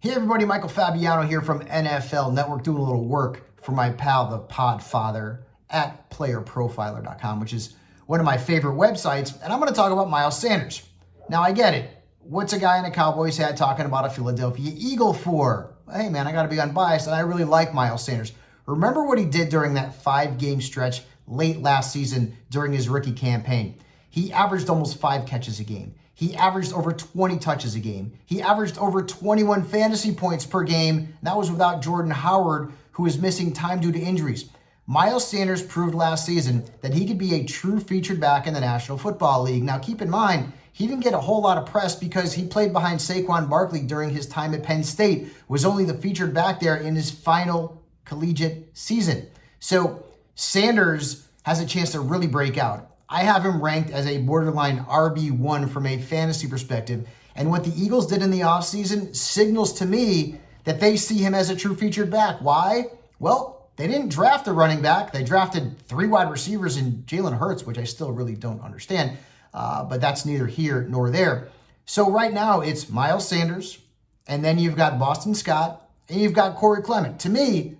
Hey everybody, Michael Fabiano here from NFL Network, doing a little work for my pal, the Podfather, at PlayerProfiler.com, which is one of my favorite websites, and I'm going to talk about Miles Sanders. Now, I get it. What's a guy in a Cowboys hat talking about a Philadelphia Eagle for? Hey man, I got to be unbiased, and I really like Miles Sanders. Remember what he did during that 5-game stretch late last season during his rookie campaign. He averaged almost 5 catches a game. He averaged over 20 touches a game. He averaged over 21 fantasy points per game. That was without Jordan Howard, who is missing time due to injuries. Miles Sanders proved last season that he could be a true featured back in the National Football League. Now, keep in mind, he didn't get a whole lot of press because he played behind Saquon Barkley during his time at Penn State, was only the featured back there in his final collegiate season. So Sanders has a chance to really break out. I have him ranked as a borderline RB1 from a fantasy perspective. And what the Eagles did in the offseason signals to me that they see him as a true featured back. Why? Well, they didn't draft a running back. They drafted 3 wide receivers in Jalen Hurts, which I still really don't understand. But that's neither here nor there. So right now it's Miles Sanders, and then you've got Boston Scott, and you've got Corey Clement. To me,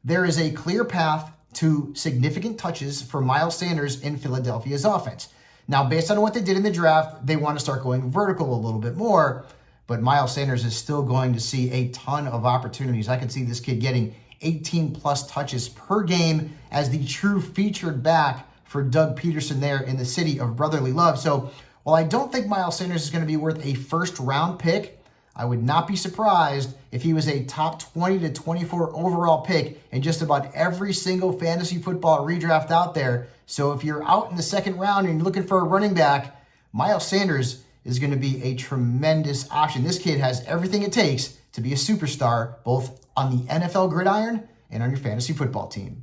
there is a clear path to significant touches for Miles Sanders in Philadelphia's offense. Now, based on what they did in the draft, they want to start going vertical a little bit more, but Miles Sanders is still going to see a ton of opportunities. I could see this kid getting 18 plus touches per game as the true featured back for Doug Peterson there in the city of brotherly love. So while I don't think Miles Sanders is going to be worth a first round pick, I would not be surprised if he was a top 20 to 24 overall pick in just about every single fantasy football redraft out there. So if you're out in the second round and you're looking for a running back, Miles Sanders is going to be a tremendous option. This kid has everything it takes to be a superstar, both on the NFL gridiron and on your fantasy football team.